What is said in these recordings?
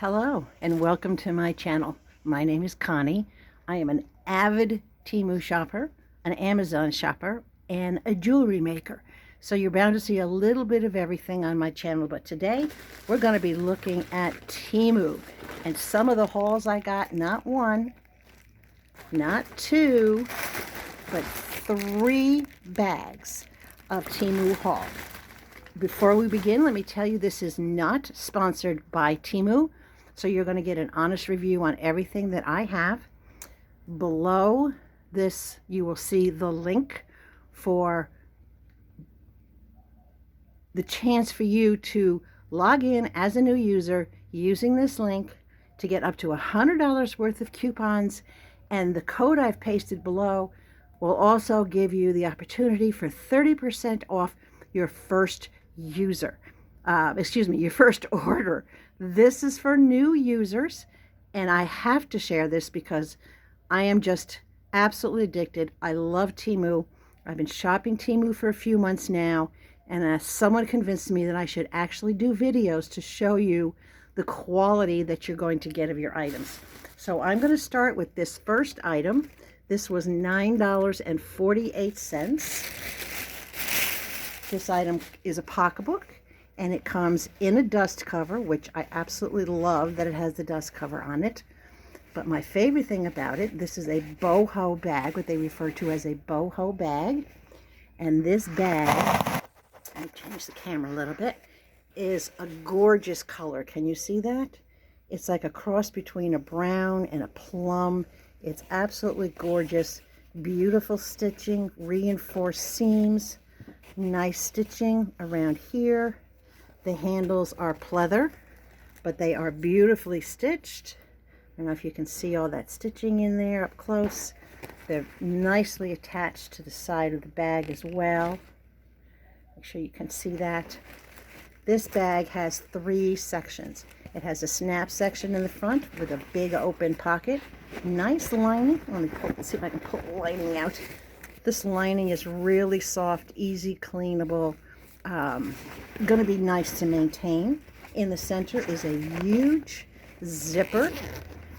Hello and welcome to my channel. My name is Connie. I am an avid TEMU shopper, an Amazon shopper, and a jewelry maker. So you're bound to see a little bit of everything on my channel, but today we're going to be looking at TEMU and some of the hauls I got, not one, not two, but 3 bags of TEMU haul. Before we begin, let me tell you this is not sponsored by TEMU. So you're going to get an honest review on everything that I have. Below this, you will see the link for the chance for you to log in as a new user using this link to get up to $100 worth of coupons. And the code I've pasted below will also give you the opportunity for 30% off your first your first order. This is for new users, and I have to share this because I am just absolutely addicted. I love TEMU. I've been shopping TEMU for a few months now, and someone convinced me that I should actually do videos to show you the quality that you're going to get of your items. So I'm going to start with this first item. This was $9.48. This item is a pocketbook, and it comes in a dust cover, which I absolutely love that it has the dust cover on it. But my favorite thing about it, this is a boho bag, what they refer to as a boho bag. And this bag, let me change the camera a little bit, is a gorgeous color. Can you see that? It's like a cross between a brown and a plum. It's absolutely gorgeous. Beautiful stitching, reinforced seams. Nice stitching around here. The handles are pleather, but they are beautifully stitched. I don't know if you can see all that stitching in there up close. They're nicely attached to the side of the bag as well. Make sure you can see that. This bag has 3 sections. It has a snap section in the front with a big open pocket. Nice lining. Let me see if I can pull the lining out. This lining is really soft, easy cleanable, going to be nice to maintain. In the center is a huge zipper. It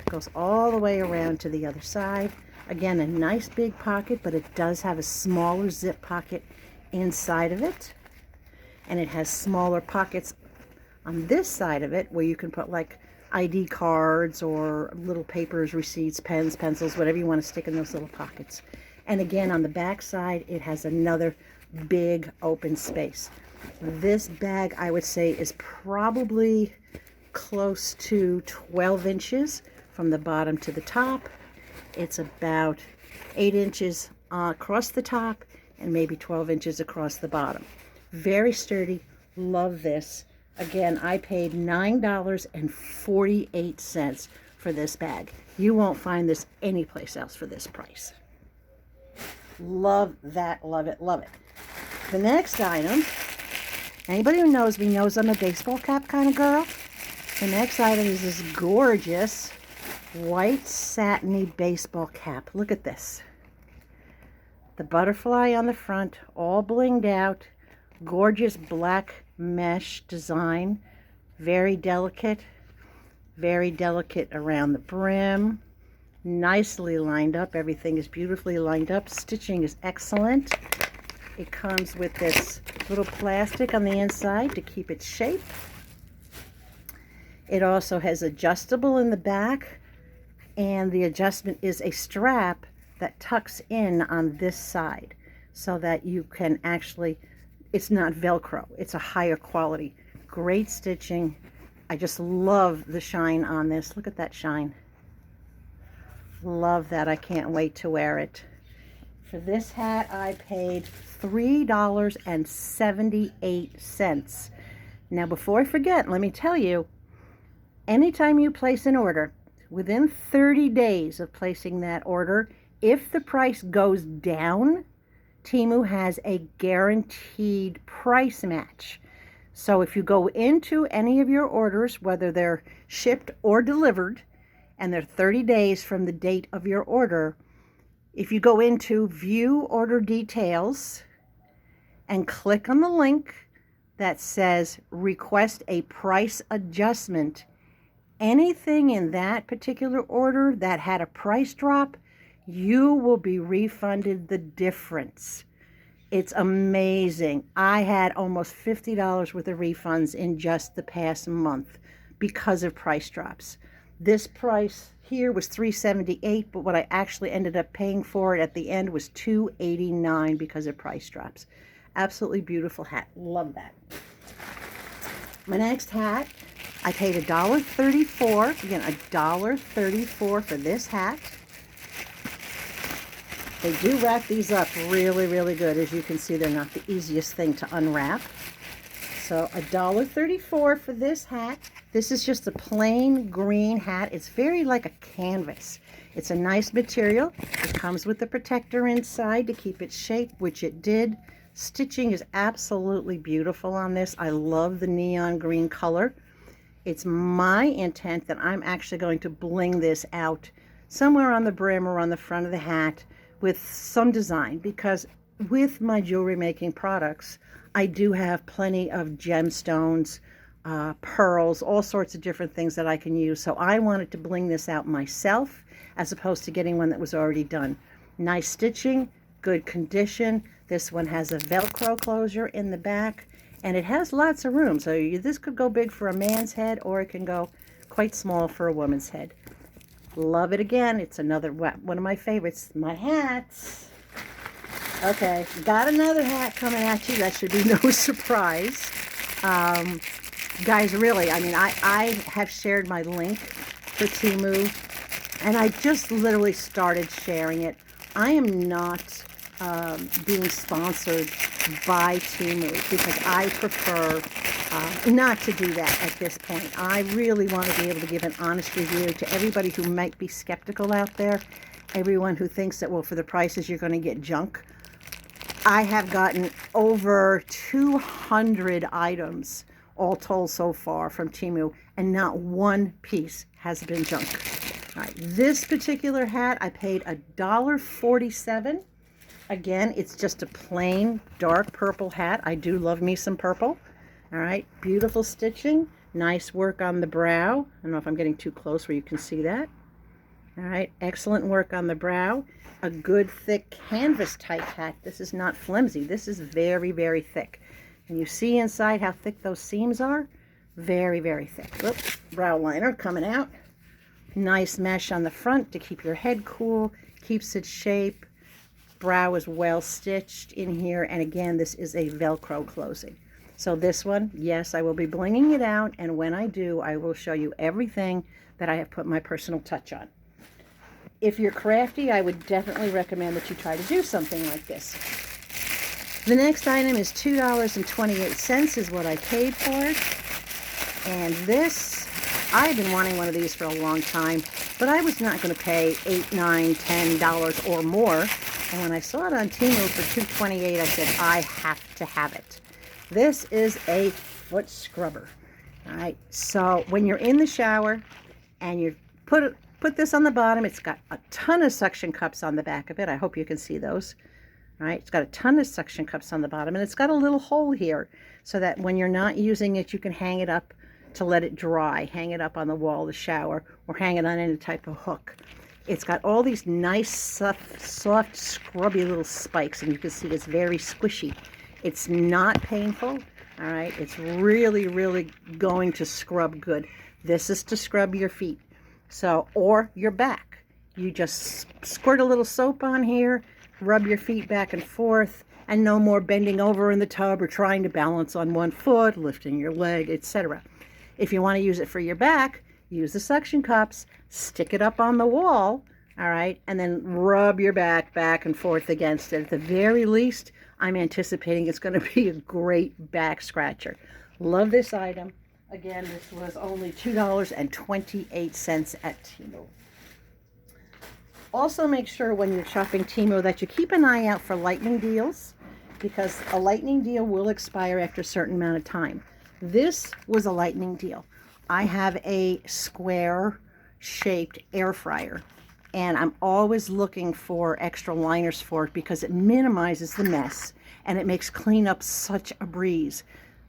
goes all the way around to the other side. Again, a nice big pocket, but it does have a smaller zip pocket inside of it. And it has smaller pockets on this side of it where you can put like ID cards or little papers, receipts, pens, pencils, whatever you want to stick in those little pockets. And again, on the back side, it has another big open space. This bag, I would say, is probably close to 12 inches from the bottom to the top. It's about 8 inches across the top and maybe 12 inches across the bottom. Very sturdy. Love this. Again, I paid $9.48 for this bag. You won't find this anyplace else for this price. Love that, love it, love it. The next item, anybody who knows me knows I'm a baseball cap kind of girl. The next item is this gorgeous white satiny baseball cap. Look at this. The butterfly on the front, all blinged out. Gorgeous black mesh design. Very delicate around the brim. Nicely lined up. Everything is beautifully lined up. Stitching is excellent. It comes with this little plastic on the inside to keep its shape. It also has adjustable in the back, and the adjustment is a strap that tucks in on this side so that you can actually, it's not Velcro, it's a higher quality. Great stitching. I just love the shine on this. Look at that shine. Love that. I can't wait to wear it. For this hat, I paid $3.78. Now, before I forget, let me tell you, anytime you place an order, within 30 days of placing that order, if the price goes down, TEMU has a guaranteed price match. So if you go into any of your orders, whether they're shipped or delivered, and they're 30 days from the date of your order, if you go into view order details and click on the link that says request a price adjustment, anything in that particular order that had a price drop, you will be refunded the difference. It's amazing. I had almost $50 worth of refunds in just the past month because of price drops. This price here was $378, but what I actually ended up paying for it at the end was $289 because of price drops. Absolutely beautiful hat. Love that. My next hat, I paid $1.34. Again, $1.34 for this hat. They do wrap these up really, really good. As you can see, they're not the easiest thing to unwrap. So $1.34 for this hat. This is just a plain green hat. It's very like a canvas. It's a nice material. It comes with a protector inside to keep its shape, which it did. Stitching is absolutely beautiful on this. I love the neon green color. It's my intent that I'm actually going to bling this out somewhere on the brim or on the front of the hat with some design, because with my jewelry making products, I do have plenty of gemstones, pearls, all sorts of different things that I can use. So I wanted to bling this out myself as opposed to getting one that was already done. Nice stitching, good condition. This one has a Velcro closure in the back, and it has lots of room. So this could go big for a man's head, or it can go quite small for a woman's head. Love it again. It's another one of my favorites. My hats. Okay, got another hat coming at you. That should be no surprise. Guys, really, I mean, I have shared my link for TEMU, and I just literally started sharing it. I am not being sponsored by TEMU because I prefer not to do that at this point. I really want to be able to give an honest review to everybody who might be skeptical out there, everyone who thinks that, well, for the prices you're going to get junk. I have gotten over 200 items all told so far from TEMU, and not one piece has been junk. All right, this particular hat I paid $1.47. Again, it's just a plain dark purple hat. I do love me some purple. All right, beautiful stitching, nice work on the brow. I don't know if I'm getting too close where you can see that. All right, excellent work on the brow. A good thick canvas type hat. This is not flimsy. This is very, very thick. And you see inside how thick those seams are? Very, very thick. Oops, brow liner coming out. Nice mesh on the front to keep your head cool, keeps its shape. Brow is well stitched in here. And again, this is a Velcro closing. So this one, yes, I will be blinging it out. And when I do, I will show you everything that I have put my personal touch on. If you're crafty, I would definitely recommend that you try to do something like this. The next item is $2.28 is what I paid for it. And this, I've been wanting one of these for a long time, but I was not going to pay $8, $9, $10 or more. And when I saw it on TEMU for $2.28, I said, I have to have it. This is a foot scrubber. All right, so when you're in the shower and you put this on the bottom, it's got a ton of suction cups on the back of it. I hope you can see those. All right, it's got a ton of suction cups on the bottom, and it's got a little hole here so that when you're not using it, you can hang it up to let it dry, hang it up on the wall of the shower, or hang it on any type of hook. It's got all these nice, soft, scrubby little spikes, and you can see it's very squishy. It's not painful, all right? It's really, really going to scrub good. This is to scrub your feet, so, or your back. You just squirt a little soap on here, rub your feet back and forth, and no more bending over in the tub or trying to balance on one foot, lifting your leg, etc. If you want to use it for your back, use the suction cups, stick it up on the wall, all right, and then rub your back and forth against it. At the very least, I'm anticipating it's going to be a great back scratcher. Love this item. Again, this was only $2.28 at TEMU. Also, make sure when you're shopping TEMU that you keep an eye out for lightning deals, because a lightning deal will expire after a certain amount of time. This was a lightning deal. I have a square shaped air fryer, and I'm always looking for extra liners for it because it minimizes the mess and it makes cleanup such a breeze.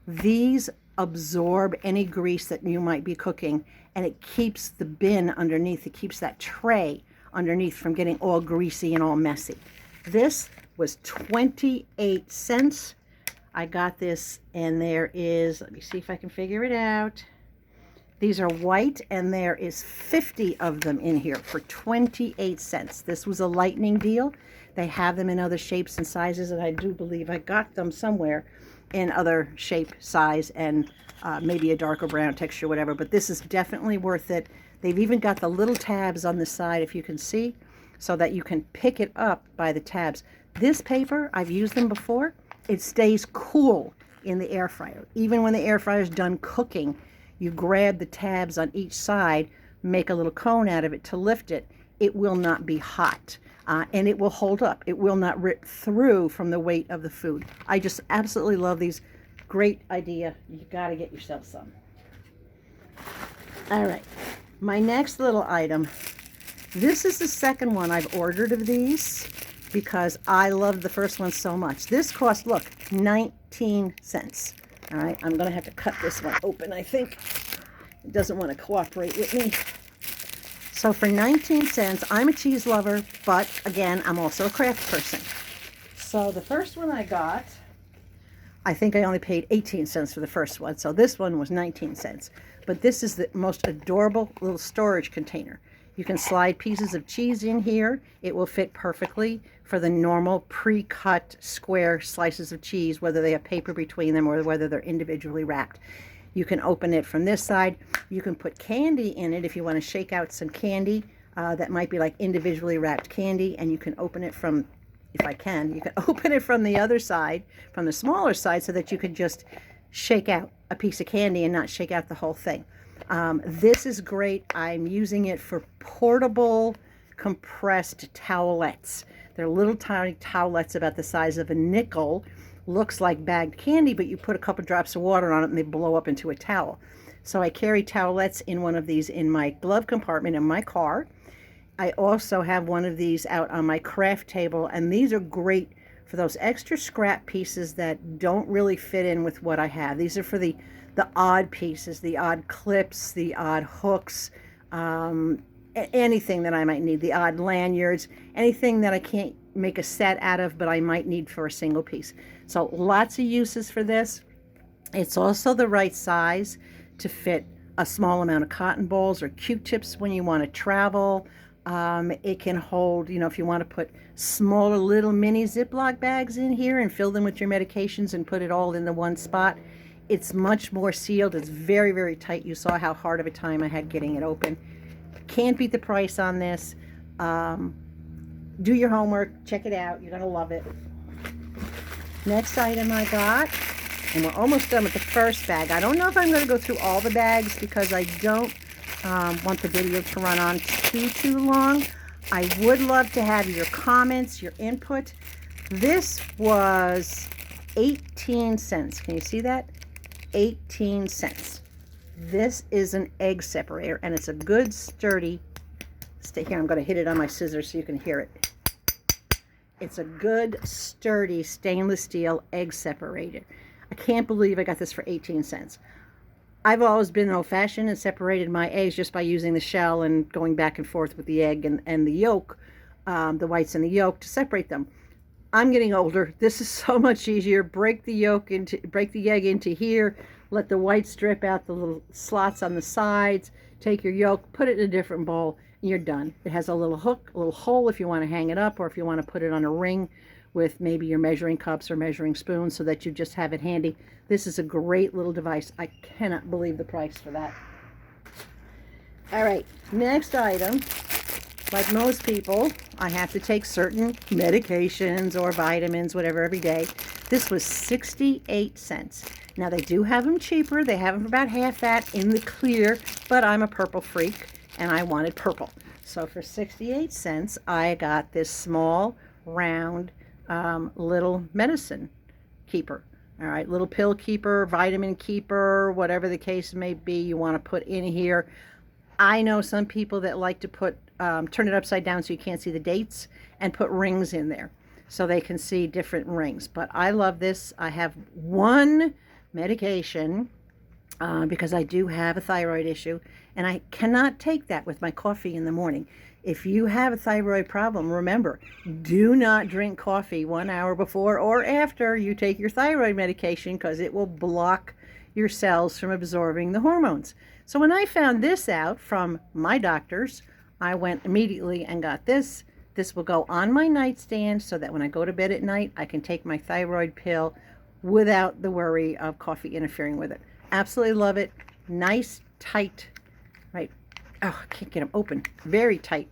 These absorb any grease that you might be cooking, and it keeps the bin underneath. It keeps that tray underneath from getting all greasy and all messy. This was 28 cents. I got this, and there is, let me see if I can figure it out. These are white, and there is 50 of them in here for 28 cents. This was a lightning deal. They have them in other shapes and sizes, and I do believe I got them somewhere in other shape, size, and maybe a darker brown texture, whatever. But this is definitely worth it. They've even got the little tabs on the side, if you can see, so that you can pick it up by the tabs. This paper, I've used them before. It stays cool in the air fryer. Even when the air fryer is done cooking, you grab the tabs on each side, make a little cone out of it to lift it. It will not be hot, and it will hold up. It will not rip through from the weight of the food. I just absolutely love these. Great idea. You got to get yourself some. All right, my next little item. This is the second one I've ordered of these because I love the first one so much. This cost, look, 19 cents. All right, I'm going to have to cut this one open, I think. It doesn't want to cooperate with me. So for 19 cents, I'm a cheese lover, but again, I'm also a craft person. So the first one I got, I think I only paid 18 cents for the first one. So this one was 19 cents. But this is the most adorable little storage container. You can slide pieces of cheese in here. It will fit perfectly for the normal pre-cut square slices of cheese, whether they have paper between them or whether they're individually wrapped. You can open it from this side. You can put candy in it if you want to shake out some candy that might be like individually wrapped candy, and you can open it from, if I can, you can open it from the other side, from the smaller side, so that you could just shake out a piece of candy and not shake out the whole thing. This is great. I'm using it for portable compressed towelettes. They're little tiny towelettes about the size of a nickel. Looks like bagged candy, but you put a couple drops of water on it and they blow up into a towel. So I carry towelettes in one of these in my glove compartment in my car. I also have one of these out on my craft table, and these are great for those extra scrap pieces that don't really fit in with what I have. These are for the odd pieces, the odd clips, the odd hooks, anything that I might need, the odd lanyards, anything that I can't make a set out of, but I might need for a single piece. So lots of uses for this. It's also the right size to fit a small amount of cotton balls or Q-tips when you want to travel. It can hold, you know, if you want to put smaller little mini Ziploc bags in here and fill them with your medications and put it all in the one spot. It's much more sealed. It's very, very tight. You saw how hard of a time I had getting it open. Can't beat the price on this. Do your homework. Check it out. You're going to love it. Next item I got, and we're almost done with the first bag. I don't know if I'm going to go through all the bags because I don't want the video to run on too long. I would love to have your comments, your input. This was 18 cents. Can you see that? 18 cents. This is an egg separator, and it's a good sturdy, stay here, I'm going to hit it on my scissors so you can hear it. It's a good sturdy stainless steel egg separator. I can't believe I got this for 18 cents. I've always been old-fashioned and separated my eggs just by using the shell and going back and forth with the egg and the yolk, the whites and the yolk, to separate them. I'm getting older. This is so much easier. Break the egg into here, let the whites drip out the little slots on the sides, take your yolk, put it in a different bowl, and you're done. It has a little hook, a little hole if you want to hang it up, or if you want to put it on a ring with maybe your measuring cups or measuring spoons so that you just have it handy. This is a great little device. I cannot believe the price for that. All right, next item. Like most people, I have to take certain medications or vitamins, whatever, every day. This was 68 cents. Now, they do have them cheaper. They have them for about half that in the clear, but I'm a purple freak, and I wanted purple. So for 68 cents, I got this small, round, little medicine keeper. All right, little pill keeper, vitamin keeper, whatever the case may be you want to put in here. I know some people that like to put turn it upside down so you can't see the dates and put rings in there so they can see different rings. But I love this. I have one medication because I do have a thyroid issue, and I cannot take that with my coffee in the morning. If you have a thyroid problem, remember, do not drink coffee 1 hour before or after you take your thyroid medication, because it will block your cells from absorbing the hormones. So when I found this out from my doctors, I went immediately and got this. This will go on my nightstand so that when I go to bed at night, I can take my thyroid pill without the worry of coffee interfering with it. Absolutely love it. Nice, tight, right? Oh, I can't get them open. Very tight.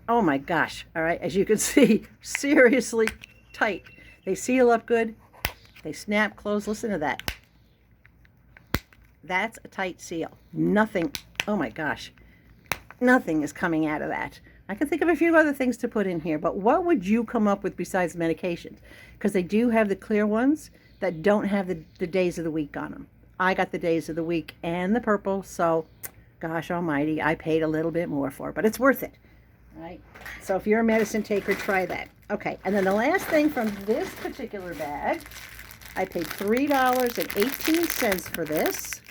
Oh my gosh. All right. As you can see, seriously tight. They seal up good. They snap closed. Listen to that. That's a tight seal. Nothing. Oh my gosh. Nothing is coming out of that. I can think of a few other things to put in here, but what would you come up with besides medications? Because they do have the clear ones that don't have the days of the week on them. I got the days of the week and the purple, so gosh almighty, I paid a little bit more for it, but it's worth it. All right. So if you're a medicine taker, try that. Okay, and then the last thing from this particular bag, I paid $3.18 for this.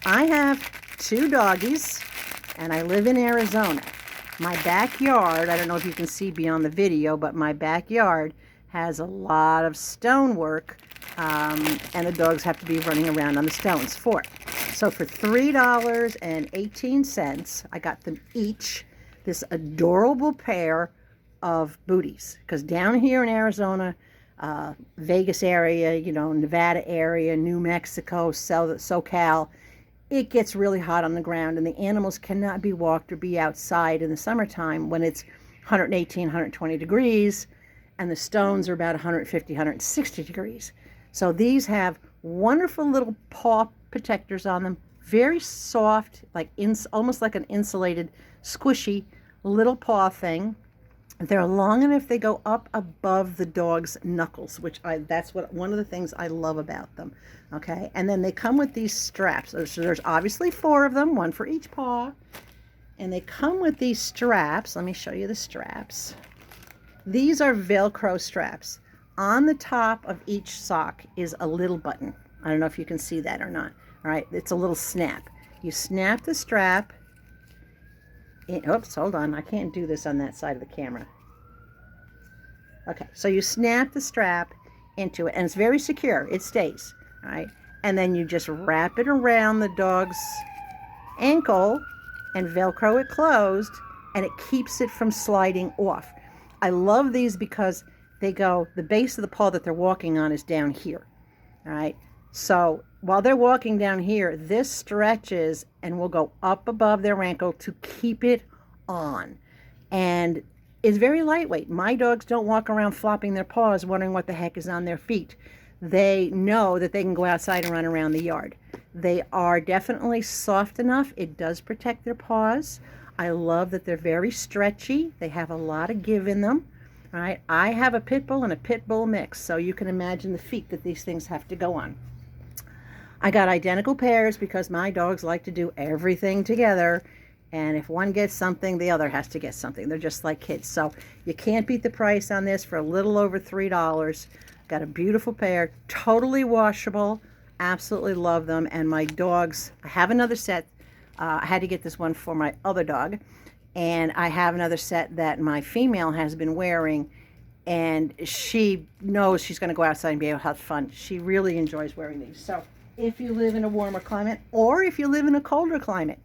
I have 2 doggies, and I live in Arizona. My backyard, I don't know if you can see beyond the video, but my backyard has a lot of stonework, and the dogs have to be running around on the stones for it. So for $3.18, I got them each this adorable pair of booties. Because down here in Arizona, Vegas area, Nevada area, New Mexico, SoCal, it gets really hot on the ground, and the animals cannot be walked or be outside in the summertime when it's 118, 120 degrees, and the stones are about 150, 160 degrees. So these have wonderful little paw protectors on them, very soft, like almost like an insulated, squishy little paw thing. They're long enough they go up above the dog's knuckles, that's one of the things I love about them. Okay, and then they come with these straps. So there's obviously 4 of them, one for each paw, and they come with these straps. Let me show you the straps. These are Velcro straps. On the top of each sock is a little button. I don't know if you can see that or not. All right, it's a little snap. You snap the strap. Oops, hold on. I can't do this on that side of the camera. Okay, so you snap the strap into it, and it's very secure. It stays. All right, and then you just wrap it around the dog's ankle and Velcro it closed, and it keeps it from sliding off. I love these because the base of the paw that they're walking on is down here. All right, so while they're walking down here, this stretches and will go up above their ankle to keep it on. And it's very lightweight. My dogs don't walk around flopping their paws wondering what the heck is on their feet. They know that they can go outside and run around the yard. They are definitely soft enough. It does protect their paws. I love that they're very stretchy. They have a lot of give in them. All right, I have a pit bull and a pit bull mix, so you can imagine the feet that these things have to go on. I got identical pairs because my dogs like to do everything together, and if one gets something, the other has to get something. They're just like kids, so you can't beat the price on this for a little over $3. Got a beautiful pair, totally washable. Absolutely love them. And my dogs, I have another set. I had to get this one for my other dog, and I have another set that my female has been wearing, and she knows she's going to go outside and be able to have fun. She really enjoys wearing these. So if you live in a warmer climate, or if you live in a colder climate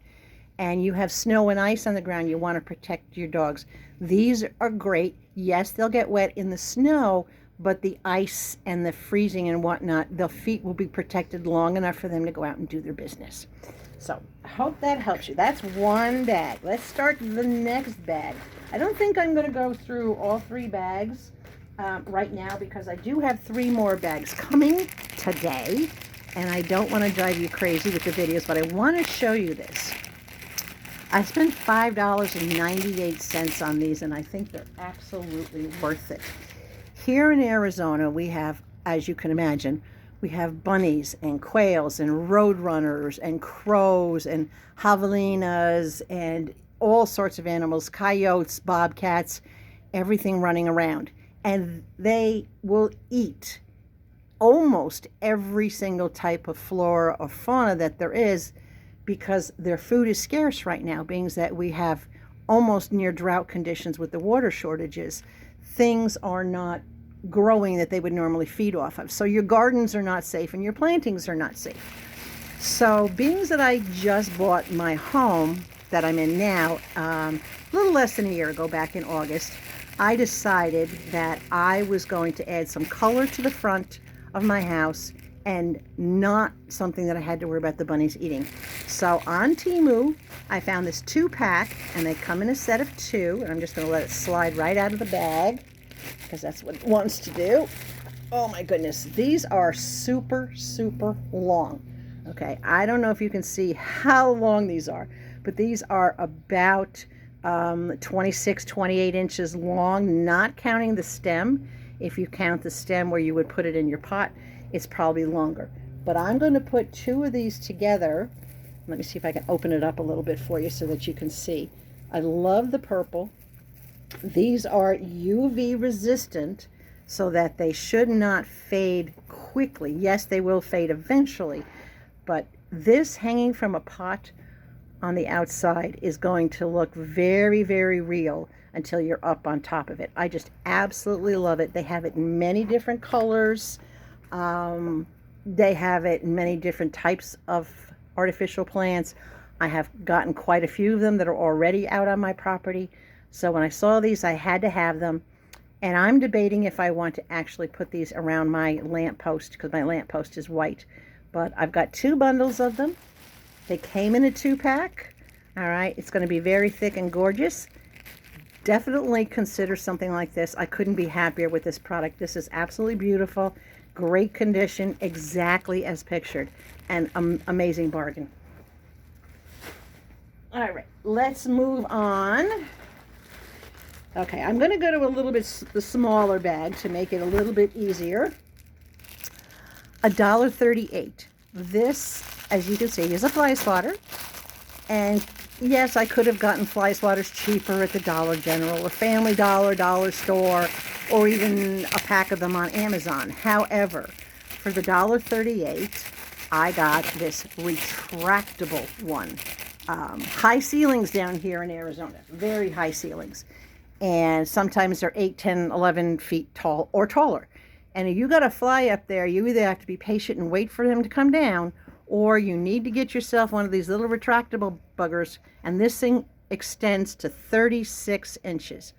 and you have snow and ice on the ground, you want to protect your dogs, these are great. Yes, they'll get wet in the snow, but the ice and the freezing and whatnot, the feet will be protected long enough for them to go out and do their business. So I hope that helps you. That's one bag. Let's start the next bag. I don't think I'm going to go through all 3 bags right now, because I do have 3 more bags coming today, and I don't want to drive you crazy with the videos, but I want to show you this. I spent $5.98 on these, and I think they're absolutely worth it. Here in Arizona, we have, as you can imagine, we have bunnies and quails and roadrunners and crows and javelinas and all sorts of animals, coyotes, bobcats, everything running around. And they will eat almost every single type of flora or fauna that there is, because their food is scarce right now, being that we have almost near drought conditions with the water shortages. Things are not growing that they would normally feed off of. So your gardens are not safe and your plantings are not safe. So being that I just bought my home that I'm in now, a little less than a year ago, back in August, I decided that I was going to add some color to the front of my house and not something that I had to worry about the bunnies eating. So on TEMU, I found this 2-pack, and they come in a set of 2, and I'm just going to let it slide right out of the bag because that's what it wants to do. Oh my goodness, these are super, super long. Okay, I don't know if you can see how long these are, but these are about 26, 28 inches long, not counting the stem. If you count the stem where you would put it in your pot, it's probably longer. But I'm going to put 2 of these together. Let me see if I can open it up a little bit for you so that you can see. I love the purple. These are UV resistant so that they should not fade quickly. Yes, they will fade eventually, but this hanging from a pot on the outside is going to look very, very real until you're up on top of it. I just absolutely love it. They have it in many different colors. They have it in many different types of artificial plants. I have gotten quite a few of them that are already out on my property. So when I saw these, I had to have them. And I'm debating if I want to actually put these around my lamppost, because my lamppost is white. But I've got 2 bundles of them. They came in a 2-pack. All right, it's going to be very thick and gorgeous. Definitely consider something like this. I couldn't be happier with this product. This is absolutely beautiful, great condition, exactly as pictured, and amazing bargain. All right, let's move on. Okay, I'm going to go to a little bit the smaller bag to make it a little bit easier. $1.38. This, as you can see, is a fly swatter. And yes, I could have gotten fly swatters cheaper at the Dollar General or Family Dollar, Dollar Store, or even a pack of them on Amazon. However, for the $1.38, I got this retractable one. High ceilings down here in Arizona, very high ceilings. And sometimes they're 8, 10, 11 feet tall or taller. And if you got a fly up there, you either have to be patient and wait for them to come down, or you need to get yourself one of these little retractable buggers. And this thing extends to 36 inches.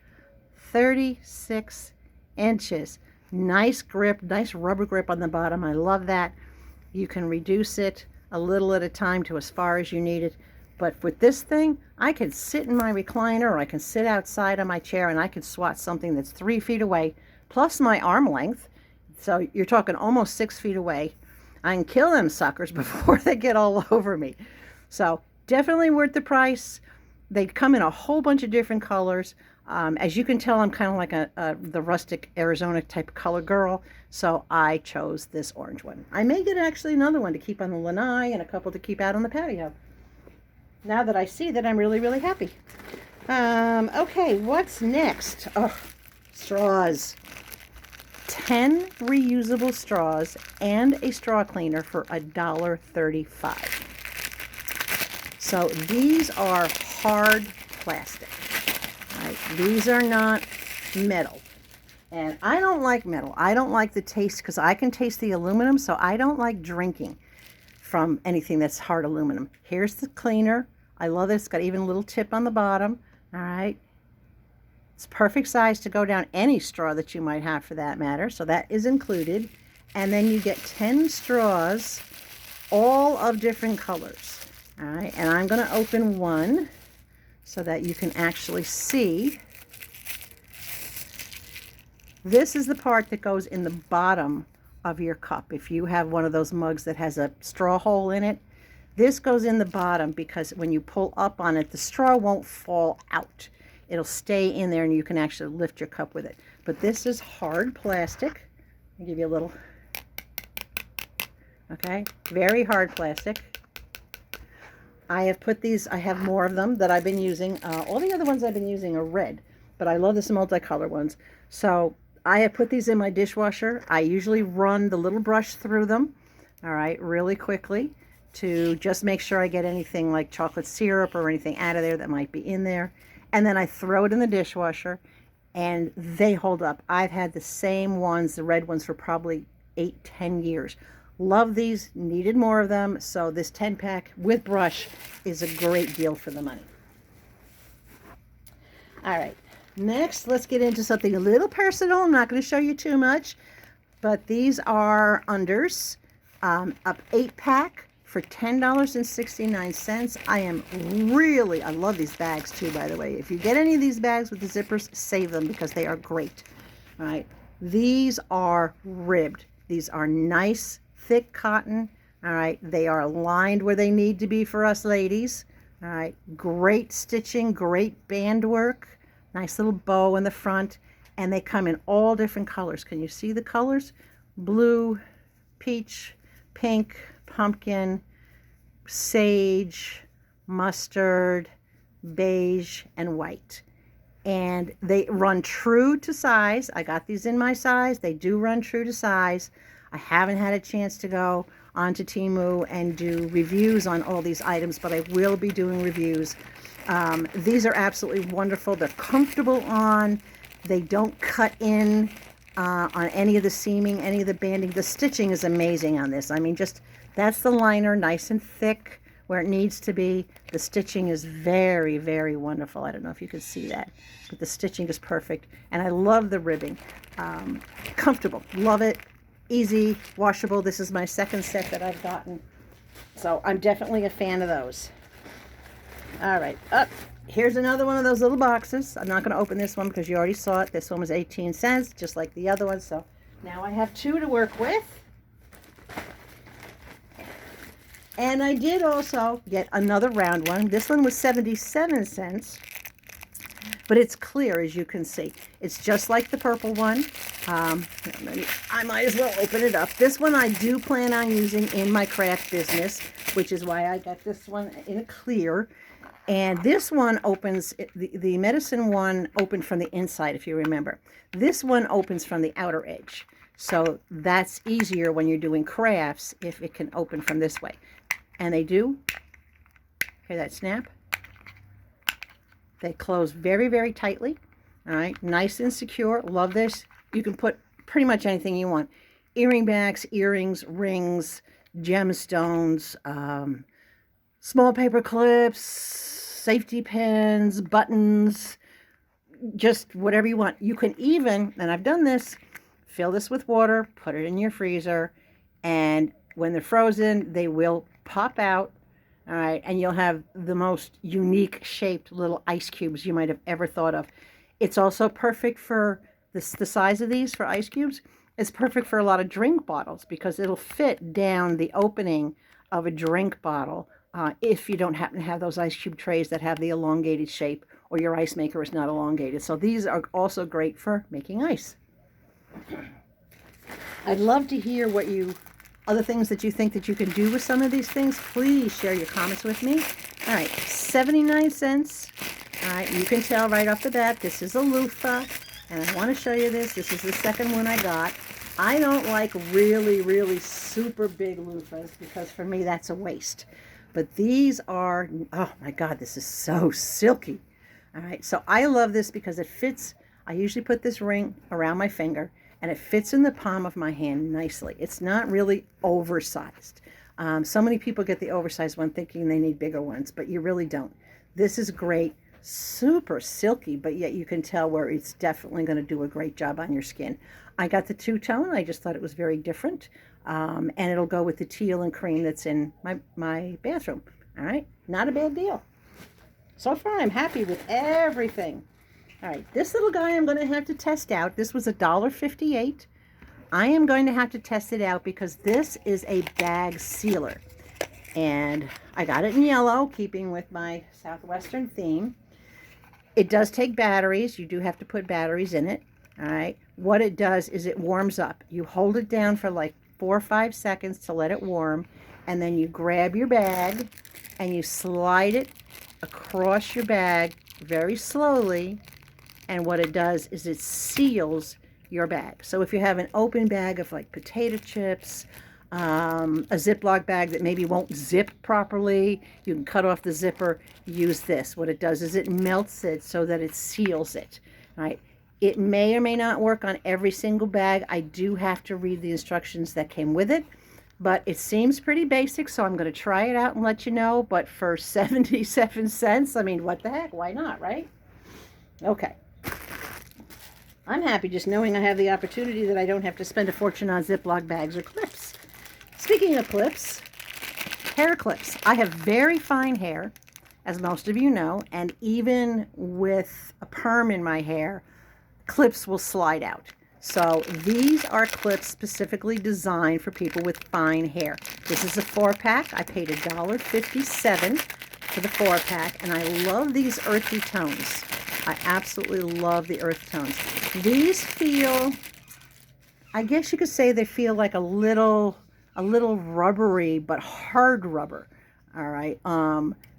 36 inches. Nice grip, nice rubber grip on the bottom. I love that. You can reduce it a little at a time to as far as you need it. But with this thing, I can sit in my recliner, or I can sit outside on my chair, and I can swat something that's 3 feet away, plus my arm length. So you're talking almost 6 feet away. I can kill them suckers before they get all over me. So definitely worth the price. They come in a whole bunch of different colors. As you can tell, I'm kind of like the rustic Arizona type of color girl. So I chose this orange one. I may get actually another one to keep on the lanai and a couple to keep out on the patio. Now that I see that, I'm really, really happy. Okay, what's next? Oh, straws. 10 reusable straws and a straw cleaner for $1.35. So these are hard plastic. Right? These are not metal. And I don't like metal. I don't like the taste because I can taste the aluminum, so I don't like drinking from anything that's hard aluminum. Here's the cleaner. I love it. It's got even a little tip on the bottom. All right. It's perfect size to go down any straw that you might have for that matter. So that is included. And then you get 10 straws, all of different colors. All right. And I'm going to open one so that you can actually see. This is the part that goes in the bottom of your cup. If you have one of those mugs that has a straw hole in it, this goes in the bottom because when you pull up on it, the straw won't fall out. It'll stay in there and you can actually lift your cup with it. But this is hard plastic. I'll give you a little, okay, very hard plastic. I have put these, I have more of them that I've been using. All the other ones I've been using are red, but I love this multicolor ones. So I have put these in my dishwasher. I usually run the little brush through them, all right, really quickly to just make sure I get anything like chocolate syrup or anything out of there that might be in there. And then I throw it in the dishwasher and they hold up. I've had the same ones, the red ones, for probably 8-10 years. Love these, needed more of them. So this 10-pack with brush is a great deal for the money. All right, next let's get into something a little personal. I'm not going to show you too much, but these are unders, up 8-pack for $10.69. I love these bags too, by the way. If you get any of these bags with the zippers, save them because they are great. All right, these are ribbed. These are nice, thick cotton. All right, they are lined where they need to be for us ladies. All right, great stitching, great band work, nice little bow in the front, and they come in all different colors. Can you see the colors? Blue, peach, pink, pumpkin, sage, mustard, beige, and white. And they run true to size. I got these in my size. They do run true to size. I haven't had a chance to go onto TEMU and do reviews on all these items, but I will be doing reviews. These are absolutely wonderful. They're comfortable on. They don't cut in on any of the seaming, any of the banding. The stitching is amazing on this. I mean, just that's the liner, nice and thick where it needs to be. The stitching is very, very wonderful. I don't know if you can see that, but the stitching is perfect. And I love the ribbing. Comfortable, love it. Easy, washable. This is my second set that I've gotten. So I'm definitely a fan of those. All right, here's another one of those little boxes. I'm not going to open this one because you already saw it. This one was 18 cents, just like the other one. So now I have 2 to work with. And I did also get another round one. This one was 77 cents. But it's clear, as you can see. It's just like the purple one. I might as well open it up. This one I do plan on using in my craft business, which is why I got this one in a clear. And this one opens, the medicine one opened from the inside, if you remember. This one opens from the outer edge. So that's easier when you're doing crafts if it can open from this way. And they do. Hear that snap? They close very, very tightly. All right, nice and secure. Love this. You can put pretty much anything you want. Earring backs, earrings, rings, gemstones, small paper clips, safety pins, buttons, just whatever you want. You can even, and I've done this, fill this with water, put it in your freezer, and when they're frozen, they will pop out. All right, and you'll have the most unique shaped little ice cubes you might have ever thought of. It's also perfect for the size of these for ice cubes. It's perfect for a lot of drink bottles because it'll fit down the opening of a drink bottle if you don't happen to have those ice cube trays that have the elongated shape or your ice maker is not elongated. So these are also great for making ice. I'd love to hear what other things that you think that you can do with some of these things. Please share your comments with me. All right, 79 cents. All right, you can tell right off the bat, this is a loofah, and I want to show you this. This is the second one I got. I don't like really, really super big loofahs because for me that's a waste. But these are, oh my God, this is so silky. All right, so I love this because it fits. I usually put this ring around my finger and it fits in the palm of my hand nicely. It's not really oversized. So many people get the oversized one thinking they need bigger ones, but you really don't. This is great, super silky, but yet you can tell where it's definitely going to do a great job on your skin. I got the two-tone. I just thought it was very different, and it'll go with the teal and cream that's in my bathroom. All right, not a bad deal. So far, I'm happy with everything. All right, this little guy I'm going to have to test out. This was $1.58. I am going to have to test it out because this is a bag sealer. And I got it in yellow, keeping with my Southwestern theme. It does take batteries. You do have to put batteries in it. All right. What it does is it warms up. You hold it down for like 4 or 5 seconds to let it warm. And then you grab your bag and you slide it across your bag very slowly. And what it does is it seals your bag. So if you have an open bag of like potato chips, a Ziploc bag that maybe won't zip properly, you can cut off the zipper, use this. What it does is it melts it so that it seals it, right? It may or may not work on every single bag. I do have to read the instructions that came with it, but it seems pretty basic, so I'm going to try it out and let you know. But for 77 cents, I mean, what the heck? Why not, right? Okay. I'm happy just knowing I have the opportunity that I don't have to spend a fortune on Ziploc bags or clips. Speaking of clips, hair clips. I have very fine hair, as most of you know, and even with a perm in my hair, clips will slide out. So these are clips specifically designed for people with fine hair. This is a 4-pack. I paid $1.57 for the 4-pack, and I love these earthy tones. I absolutely love the earth tones. These feel, I guess you could say they feel like a little rubbery, but hard rubber. All right.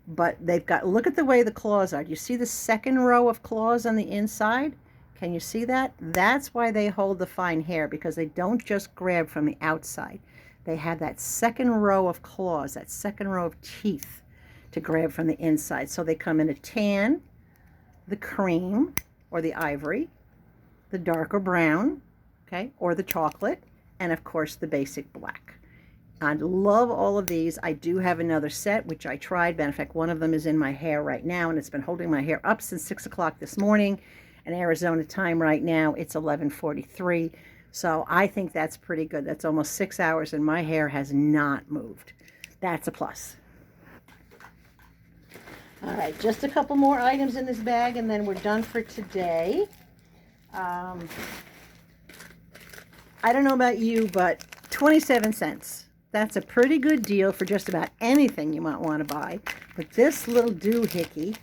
But they've got, look at the way the claws are. Do you see the second row of claws on the inside? Can you see that? That's why they hold the fine hair, because they don't just grab from the outside. They have that second row of claws, that second row of teeth to grab from the inside. So they come in a tan, the cream or the ivory, the darker brown, okay, or the chocolate, and of course the basic black. I love all of these. I do have another set, which I tried. In fact, one of them is in my hair right now, and it's been holding my hair up since 6 o'clock this morning. In Arizona time right now, it's 11:43. So I think that's pretty good. That's almost 6 hours, and my hair has not moved. That's a plus. All right, just a couple more items in this bag, and then we're done for today. I don't know about you, but 27 cents. That's a pretty good deal for just about anything you might want to buy. But this little doohickey,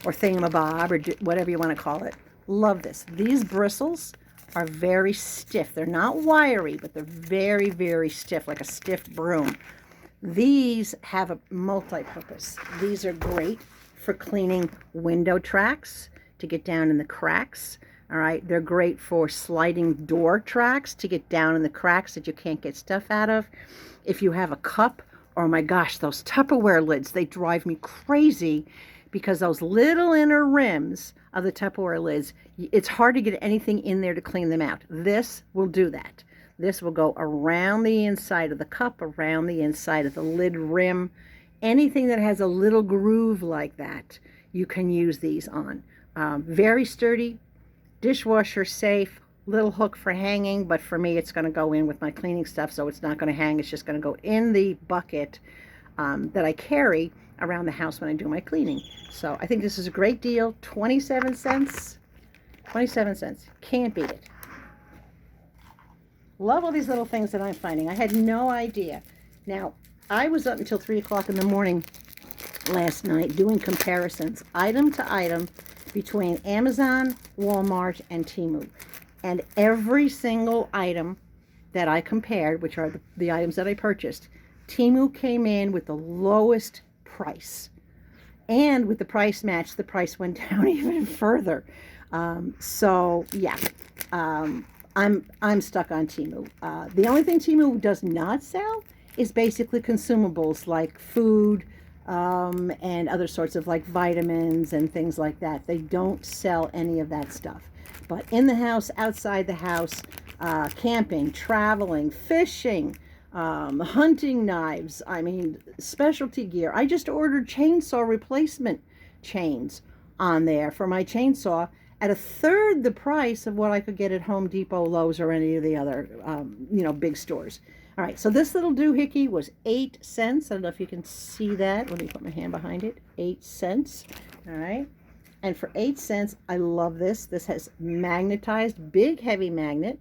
or thingamabob, or whatever you want to call it, love this. These bristles are very stiff. They're not wiry, but they're very, very stiff, like a stiff broom. These have a multi-purpose. These are great for cleaning window tracks to get down in the cracks. All right, they're great for sliding door tracks to get down in the cracks that you can't get stuff out of. If you have a cup, oh my gosh, those Tupperware lids, they drive me crazy, because those little inner rims of the Tupperware lids, it's hard to get anything in there to clean them out. This will do that. This will go around the inside of the cup, around the inside of the lid rim. Anything that has a little groove like that, you can use these on. Very sturdy, dishwasher safe, little hook for hanging, but for me it's going to go in with my cleaning stuff, so it's not going to hang. It's just going to go in the bucket that I carry around the house when I do my cleaning. So I think this is a great deal. 27 cents. 27 cents. Can't beat it. Love all these little things that I'm finding. I had no idea. Now, I was up until 3 o'clock in the morning last night doing comparisons, item to item, between Amazon, Walmart, and TEMU. And every single item that I compared, which are the items that I purchased, TEMU came in with the lowest price. And with the price match, the price went down even further. So yeah, I'm stuck on TEMU. The only thing TEMU does not sell is basically consumables like food, and other sorts of like vitamins and things like that. They don't sell any of that stuff. But in the house, outside the house, camping, traveling, fishing, hunting knives, I mean, specialty gear. I just ordered chainsaw replacement chains on there for my chainsaw at a third the price of what I could get at Home Depot, Lowe's, or any of the other, big stores. All right, so this little doohickey was 8 cents. I don't know if you can see that. Let me put my hand behind it. 8 cents. All right. And for 8 cents, I love this. This has magnetized, big, heavy magnet.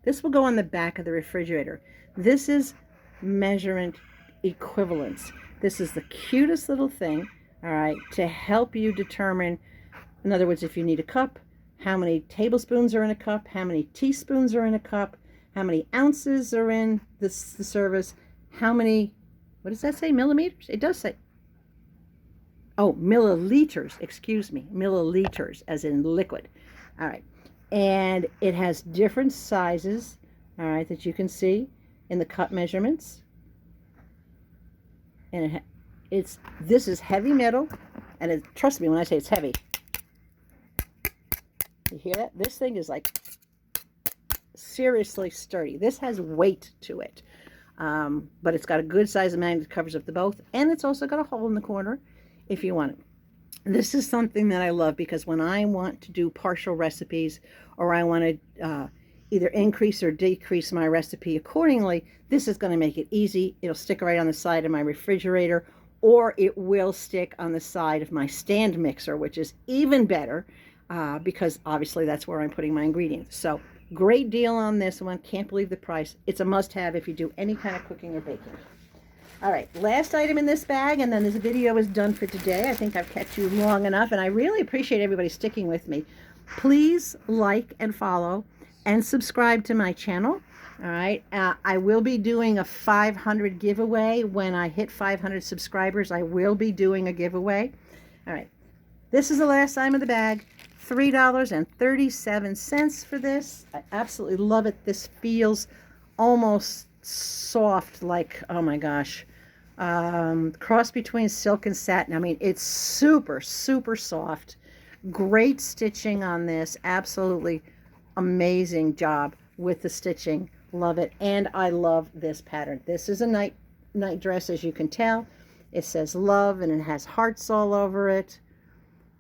This will go on the back of the refrigerator. This is measurement equivalence. This is the cutest little thing, all right, to help you determine, in other words, if you need a cup, how many tablespoons are in a cup, how many teaspoons are in a cup, how many ounces are in the service, how many, what does that say, millimeters? It does say, oh, milliliters, excuse me, milliliters, as in liquid. All right. And it has different sizes, all right, that you can see in the cup measurements. And this is heavy metal, and trust me when I say it's heavy. You hear that? This thing is like seriously sturdy. This has weight to it, but it's got a good size of magnet that covers up the both, and it's also got a hole in the corner if you want it. This is something that I love because when I want to do partial recipes, or I want to either increase or decrease my recipe accordingly, this is going to make it easy. It'll stick right on the side of my refrigerator, or it will stick on the side of my stand mixer, which is even better because obviously that's where I'm putting my ingredients. So great deal on this one. Can't believe the price. It's a must-have if you do any kind of cooking or baking. All right, last item in this bag, and then this video is done for today. I think I've kept you long enough, and I really appreciate everybody sticking with me. Please like and follow and subscribe to my channel. All right, I will be doing a 500 giveaway. When I hit 500 subscribers, I will be doing a giveaway. All right, this is the last item of the bag. $3.37 for this. I absolutely love it. This feels almost soft, like, oh my gosh, cross between silk and satin. I mean, it's super soft. Great stitching on this. Absolutely amazing job with the stitching. Love it. And I love this pattern. This is a night dress, as you can tell. It says love, and it has hearts all over it.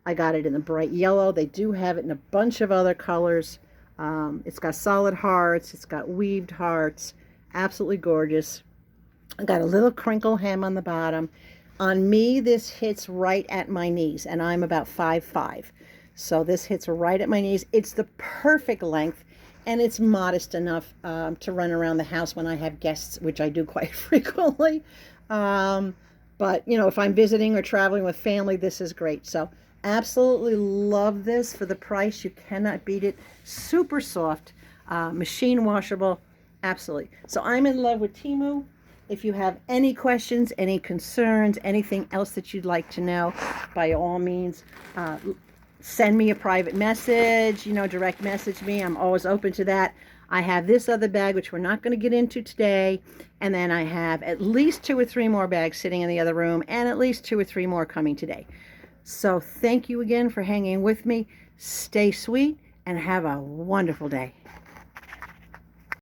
I got it in the bright yellow. They do have it in a bunch of other colors. It's got solid hearts. It's got weaved hearts. Absolutely gorgeous. I got a little crinkle hem on the bottom. On me, this hits right at my knees, and I'm about 5'5". So this hits right at my knees. It's the perfect length, and it's modest enough to run around the house when I have guests, which I do quite frequently. But, you know, if I'm visiting or traveling with family, this is great. So absolutely love this for the price. You cannot beat it. Super soft, machine washable. Absolutely. So I'm in love with TEMU. If you have any questions, any concerns, anything else that you'd like to know, by all means, send me a private message, you know, direct message me. I'm always open to that. I have this other bag, which we're not going to get into today. And then I have at least 2 or 3 more bags sitting in the other room, and at least 2 or 3 more coming today. So thank you again for hanging with me. Stay sweet and have a wonderful day.